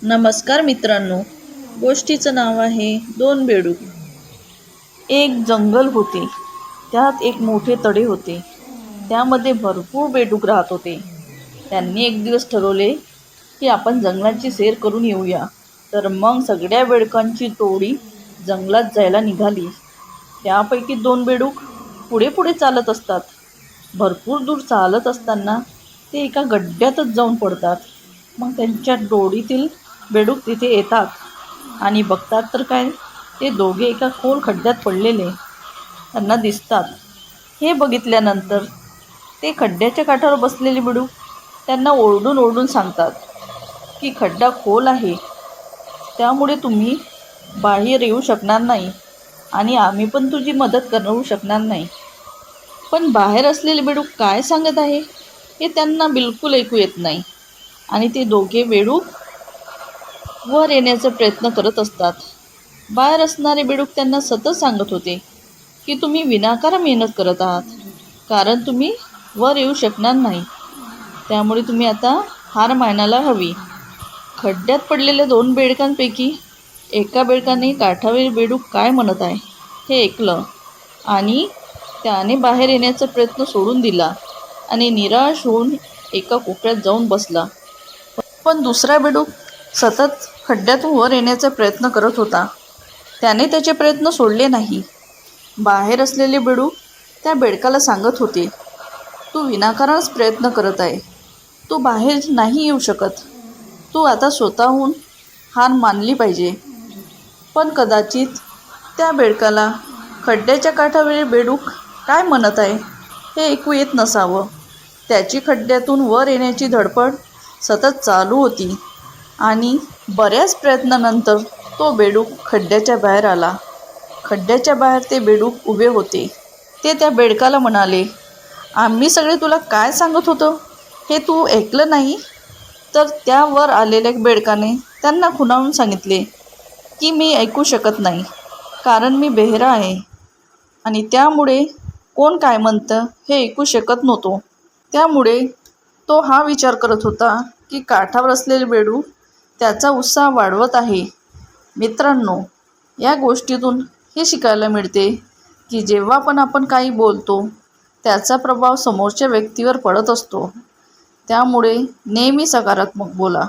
नमस्कार मित्रांनो, गोष्टीचं नाव आहे दोन बेडूक. एक जंगल होते. त्यात एक मोठे तडे होते. त्यामध्ये भरपूर बेडूक राहत होते. त्यांनी एक दिवस ठरवले की आपण जंगलाची सैर करून येऊया. तर मग सगळ्या बेडकांची टोळी जंगलात जायला निघाली. त्यापैकी दोन बेडूक पुढे पुढे चालत असतात. भरपूर दूर चालत असताना ते एका गड्ड्यातच जाऊन पडतात. मग त्यांच्या टोळीतील बेडूक तिथे येतात आणि बघतात तर काय, ते दोघे एका खोल खड्ड्यात पडलेले त्यांना दिसतात. हे बघितल्यानंतर ते खड्ड्याच्या काठावर बसलेले बेडूक त्यांना ओरडून ओरडून सांगतात की खड्डा खोल आहे, त्यामुळे तुम्ही बाहेर येऊ शकणार नाही आणि आम्ही पण तुझी मदत करू शकणार नाही. पण बाहेर असलेले बेडूक काय सांगत आहे हे त्यांना बिलकुल ऐकू येत नाही आणि ते दोघे बेडूक वर येण्याचा प्रयत्न करत असतात. बाहेर असणारे बेडूक त्यांना सतत सांगत होते की तुम्ही विनाकारण मेहनत करत आहात, कारण तुम्ही वर येऊ शकणार नाही, त्यामुळे तुम्ही आता हार मानायला हवी. खड्ड्यात पडलेल्या दोन बेडकांपैकी एका बेडकाने काठावरील बेडूक काय म्हणत आहे हे ऐकलं आणि त्याने बाहेर येण्याचा प्रयत्न सोडून दिला आणि निराश होऊन एका कोपऱ्यात जाऊन बसला. पण दुसरा बेडूक सतत खड्ड्यातून वर येण्याचा प्रयत्न करत होता. त्याने त्याचे प्रयत्न सोडले नाही. बाहेर असलेले बेडूक त्या बेडकाला सांगत होते, तू विनाकारणच प्रयत्न करत आहे, तू बाहेर नाही येऊ शकत, तू आता स्वतःहून हार मानली पाहिजे. पण कदाचित त्या बेडकाला खड्ड्याच्या काठावरील बेडूक काय म्हणत आहे हे ऐकू येत नसावं. त्याची खड्ड्यातून वर येण्याची धडपड सतत चालू होती आणि बऱ्याच प्रयत्नानंतर तो बेडूक खड्ड्याच्या बाहेर आला. खड्ड्याच्या बाहेर ते बेडूक उभे होते. ते त्या बेडकाला म्हणाले, आम्ही सगळे तुला काय सांगत होतो हे तू ऐकलं नाही? तर त्यावर आलेल्या बेडकाने त्यांना खुणावून सांगितले की मी ऐकू शकत नाही, कारण मी बहिरा आहे आणि त्यामुळे कोण काय म्हणतं हे ऐकू शकत नव्हतो. त्यामुळे तो हा विचार करत होता की काठावर असलेले बेडूक त्याचा उत्साह वाढवत आहे. मित्रांनो, या गोष्टीतून हे शिकायला मिळते की जेव्हा पण आपण काही बोलतो त्याचा प्रभाव समोरच्या व्यक्तीवर पडत असतो. त्यामुळे नेहमी सकारात्मक बोला.